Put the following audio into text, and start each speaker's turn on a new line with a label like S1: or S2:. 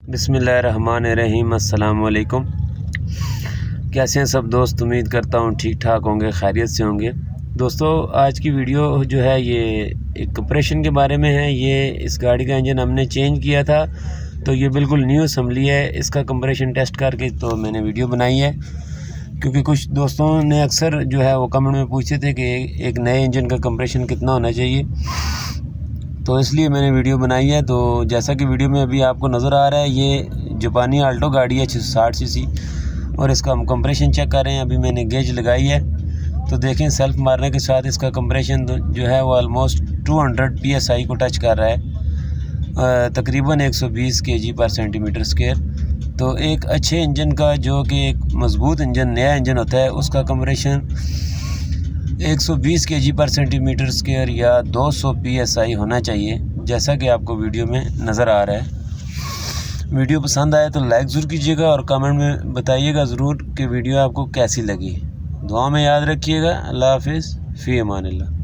S1: बिस्मिल्लाहिर्रहमानिर्रहीम। अस्सलाम वालेकुम। कैसे हैं सब दोस्त? उम्मीद करता हूँ ठीक ठाक होंगे, खैरियत से होंगे। दोस्तों, आज की वीडियो जो है ये एक कंप्रेशन के बारे में है। ये इस गाड़ी का इंजन हमने चेंज किया था, तो ये बिल्कुल न्यू असम्बली है। इसका कंप्रेशन टेस्ट करके तो मैंने वीडियो बनाई है, क्योंकि कुछ दोस्तों ने अक्सर जो है वो कमेंट में पूछे थे कि एक नए इंजन का कंप्रेशन कितना होना चाहिए, तो इसलिए मैंने वीडियो बनाई है। तो जैसा कि वीडियो में अभी आपको नज़र आ रहा है, ये जापानी आल्टो गाड़ी है 660 सीसी, और इसका हम कंप्रेशन चेक कर रहे हैं। अभी मैंने गेज लगाई है, तो देखें सेल्फ मारने के साथ इसका कंप्रेशन जो है वो ऑलमोस्ट 200 PSI को टच कर रहा है, तकरीबन 120 kg/cm²। तो एक अच्छे इंजन का, जो कि एक मज़बूत इंजन, नया इंजन होता है, उसका कंप्रेशन 120 kg/cm² या 200 PSI होना चाहिए, जैसा कि आपको वीडियो में नज़र आ रहा है। वीडियो पसंद आए तो लाइक ज़रूर कीजिएगा और कमेंट में बताइएगा ज़रूर कि वीडियो आपको कैसी लगी। दुआ में याद रखिएगा। अल्लाह हाफिज़, फ़ी अमानिल्लाह।